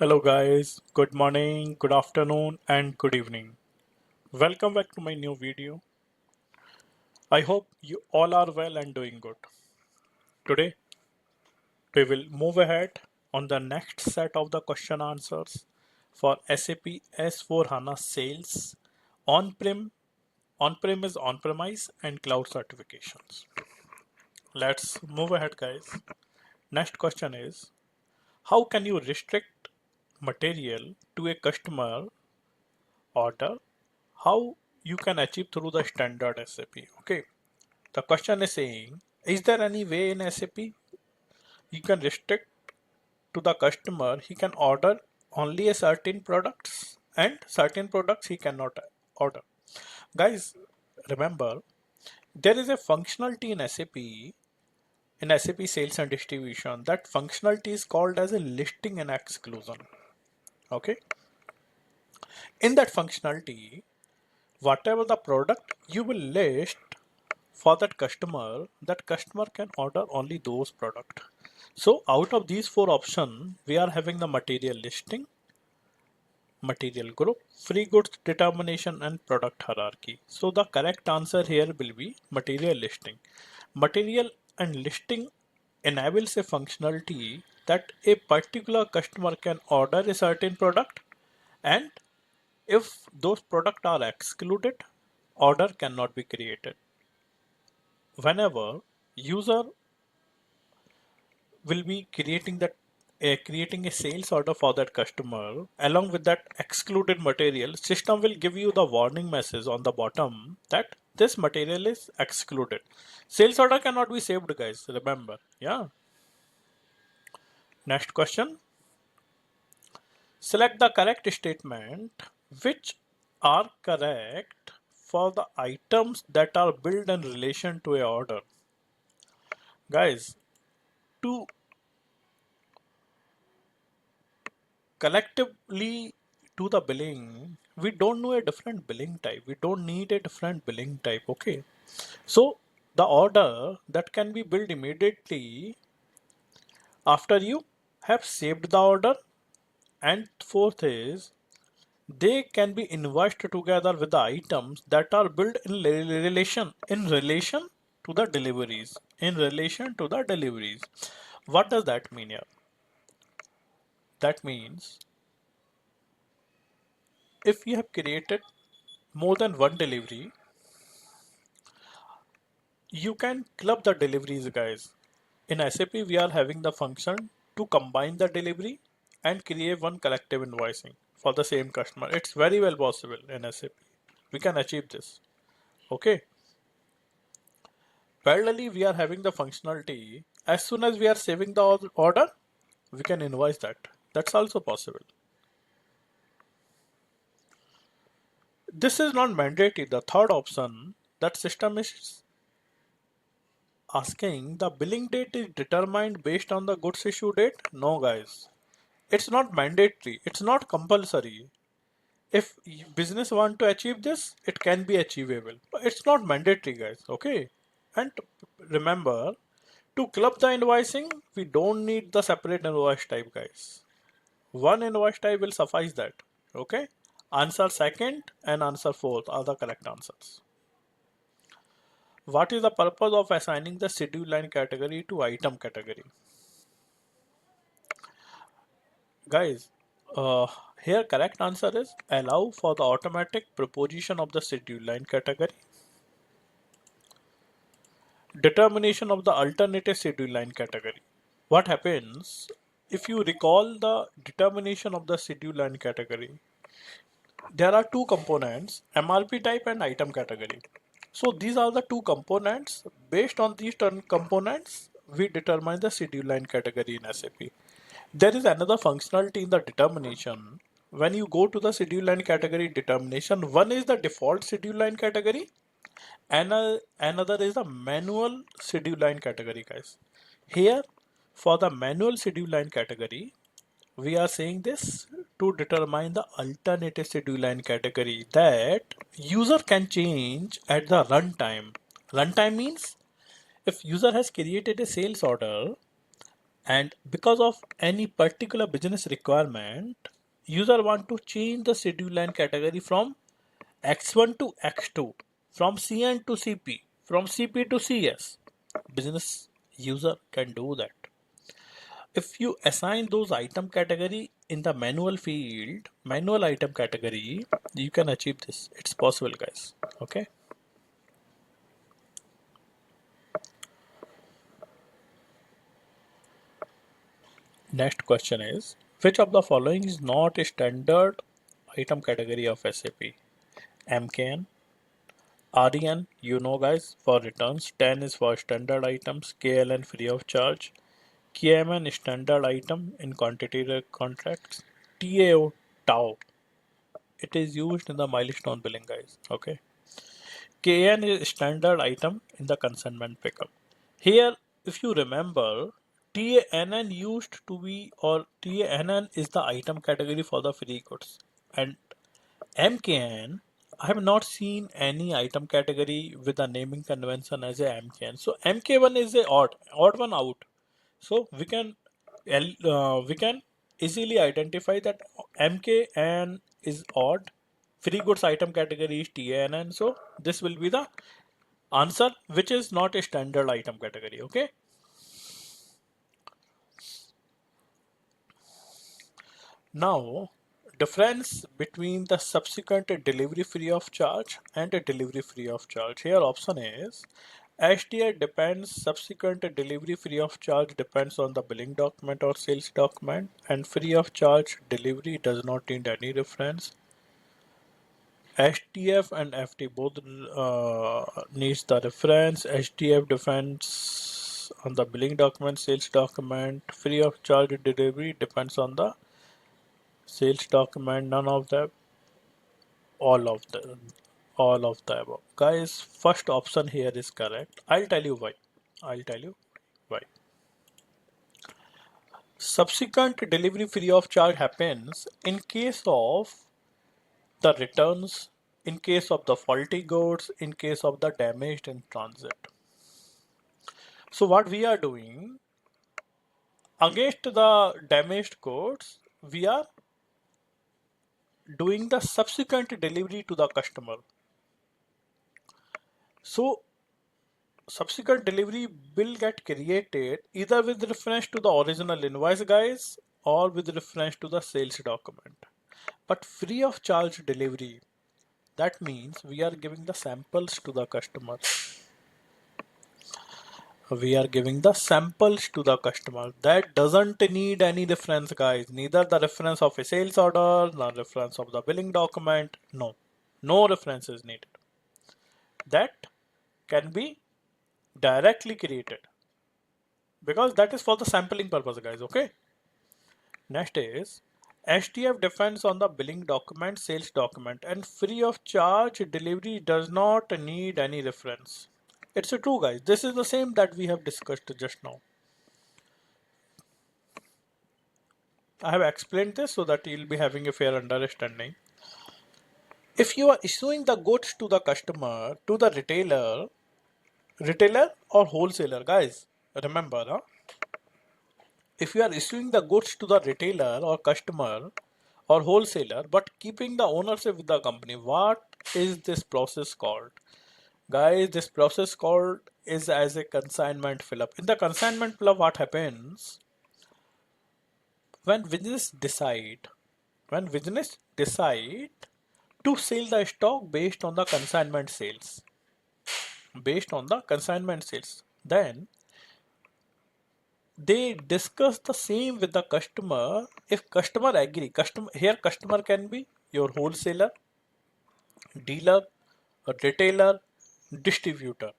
Hello guys, good morning, good afternoon and good evening. Welcome back to my new video. I hope you all are well and doing good. Today we will move ahead on the next set of the question answers for SAP S/4HANA sales on-prem, on-premise, on-premise and cloud certifications. Let's move ahead guys. Next question is, how can you restrict material to a customer order? How you can achieve through the standard SAP? Okay, the question is saying, is there any way in SAP you can restrict to the customer he can order only a certain products and certain products he cannot order? Guys, remember, there is a functionality in SAP sales and distribution. That functionality is called as a listing and exclusion. Okay, in that functionality, whatever the product you will list for that customer can order only those product. So out of these four options, we are having the material listing, material group, free goods determination and product hierarchy. So the correct answer here will be material listing. Material and listing enables a functionality that a particular customer can order a certain product, and if those products are excluded, order cannot be created. Whenever user will be creating a sales order for that customer, along with that excluded material, system will give you the warning message on the bottom that this material is excluded. Sales order cannot be saved guys, remember. Yeah. Next question, select the correct statement which are correct for the items that are billed in relation to a order. Guys, to collectively to the billing, we don't know a different billing type, we don't need a different billing type. Okay, so the order that can be billed immediately after you have saved the order, and fourth is they can be invoiced together with the items that are billed in relation to the deliveries. What does that mean here? That means if you have created more than one delivery, you can club the deliveries guys. In SAP we are having the function to combine the delivery and create one collective invoicing for the same customer. It's very well possible in SAP. We can achieve this. Okay. Parallelly, we are having the functionality as soon as we are saving the order, we can invoice that. That's also possible. This is not mandatory. The third option, that system is asking the billing date is determined based on the goods issue date. No guys, it's not mandatory, it's not compulsory. If business want to achieve this, it can be achievable, but it's not mandatory guys. Okay, and remember, to club the invoicing, we don't need the separate invoice type guys. One invoice type will suffice that. Okay, answer second and answer fourth are the correct answers. What is the purpose of assigning the schedule line category to item category? Guys, uh, here correct answer is allow for the automatic proposition of the schedule line category, determination of the alternative schedule line category. What happens if you recall the determination of the schedule line category? There are two components, MRP type and item category. So these are the two components. Based on these two components, we determine the schedule line category in SAP. There is another functionality in the determination. When you go to the schedule line category determination, one is the default schedule line category and another is the manual schedule line category guys. Here for the manual schedule line category, we are saying this to determine the alternative schedule line category that user can change at the runtime. Runtime means if user has created a sales order and because of any particular business requirement, user want to change the schedule line category from X1 to X2, from CN to CP, from CP to CS. Business user can do that. If you assign those item category in the manual field, manual item category, you can achieve this. It's possible, guys. Okay. Next question is, which of the following is not a standard item category of SAP? MKN, REN, you know guys, for returns, 10 is for standard items, KLN free of charge, KMN standard item in quantity contracts, TAO, TAO, it is used in the milestone billing, guys. Okay. KN is standard item in the consignment pickup. Here, if you remember, TANN used to be, or TANN is the item category for the free goods. And MKN, I have not seen any item category with a naming convention as a MKN. So MK1 is a odd one out. So we can easily identify that MKN is odd. Free goods item category is TANN. So this will be the answer, which is not a standard item category. Okay. Now, difference between the subsequent delivery free of charge and a delivery free of charge. Here option is SDI depends, subsequent delivery free of charge depends on the billing document or sales document, and free of charge delivery does not need any reference. HDF and FT both needs the reference. HDF depends on the billing document, sales document. Free of charge delivery depends on the sales document. None of them, all of them, all of the above. Guys, first option here is correct. I'll tell you why. I'll tell you why. Subsequent delivery free of charge happens in case of the returns, in case of the faulty goods, in case of the damaged in transit. So what we are doing against the damaged goods, we are doing the subsequent delivery to the customer. So subsequent delivery will get created either with reference to the original invoice, guys, or with reference to the sales document. But free of charge delivery, that means we are giving the samples to the customer. We are giving the samples to the customer. That doesn't need any reference, guys. Neither the reference of a sales order, nor reference of the billing document. No. No reference is needed. That can be directly created because that is for the sampling purpose, guys. Okay. Next is HDF depends on the billing document, sales document, and free of charge delivery does not need any reference. It's a true, guys. This is the same that we have discussed just now. I have explained this so that you'll be having a fair understanding. If you are issuing the goods to the customer, to the retailer or wholesaler, guys, remember, huh? If you are issuing the goods to the retailer or customer or wholesaler, but keeping the ownership with the company, what is this process called? Guys, this process called is as a consignment fill up. In the consignment fill up, what happens when business decide, when business decide to sell the stock based on the consignment sales, based on the consignment sales, then they discuss the same with the customer. If customer agree, customer can be your wholesaler, dealer, a retailer, distributor.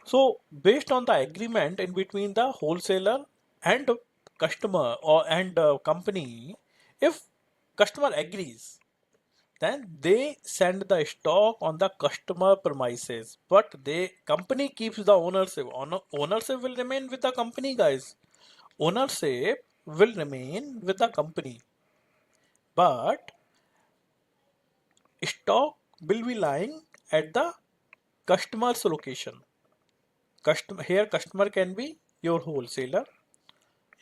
So based on the agreement in between the wholesaler and customer or and company, if customer agrees, then they send the stock on the customer premises, but the company keeps the ownership. Ownership will remain with the company, guys. Ownership will remain with the company, but stock will be lying at the customer's location. Customer can be your wholesaler,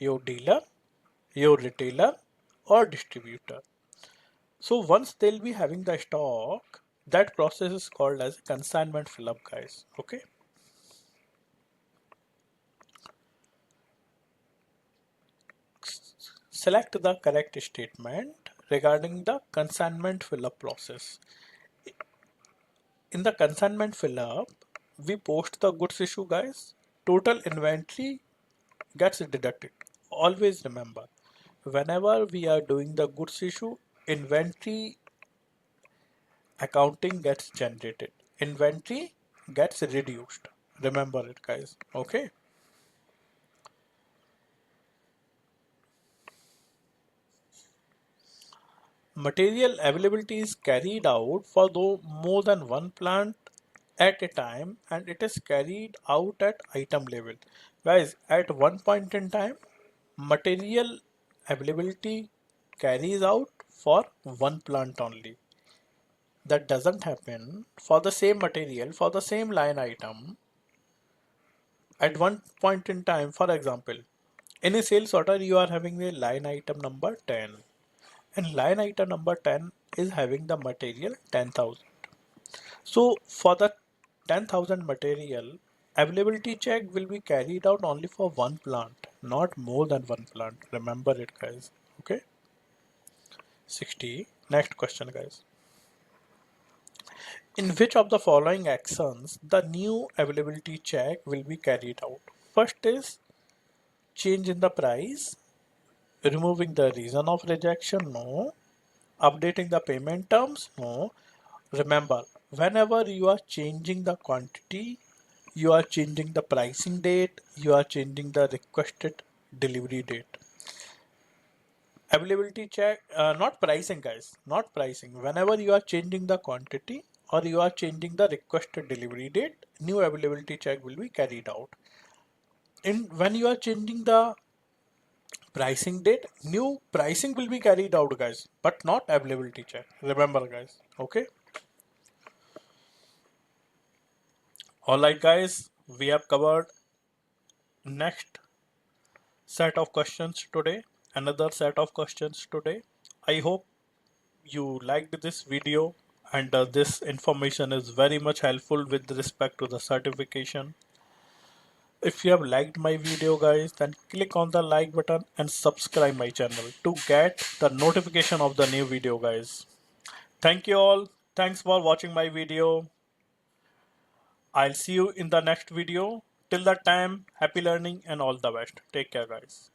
your dealer, your retailer, or distributor. So once they'll be having the stock, that process is called as consignment fill up, guys. Okay. Select the correct statement regarding the consignment fill up process. In the consignment fill up, we post the goods issue, guys. Total inventory gets deducted. Always remember, whenever we are doing the goods issue, inventory accounting gets generated. Inventory gets reduced. Remember it, guys. Okay. Material availability is carried out for more than one plant at a time, and it is carried out at item level. Guys, at one point in time, material availability carries out for one plant only. That doesn't happen for the same material, for the same line item at one point in time. For example, in a sales order, you are having a line item number 10, and line item number 10 is having the material 10,000. So for the 10,000 material, availability check will be carried out only for one plant, not more than one plant. Remember it, guys. Okay. 60. Next question, guys. In which of the following actions the new availability check will be carried out? First is change in the price, removing the reason of rejection, no. Updating the payment terms, no. Remember, whenever you are changing the quantity, you are changing the pricing date, you are changing the requested delivery date. Availability check, not pricing, guys, not pricing. Whenever you are changing the quantity or you are changing the requested delivery date, new availability check will be carried out. In when you are changing the pricing date, new pricing will be carried out, guys, but not availability check. Remember, guys. Okay. All right, guys, we have covered next set of questions today, another set of questions today. I hope you liked this video, and this information is very much helpful with respect to the certification. If you have liked my video, guys, then click on the like button and subscribe my channel to get the notification of the new video, guys. Thank you all. Thanks for watching my video. I'll see you in the next video. Till that time, happy learning and all the best. Take care, guys.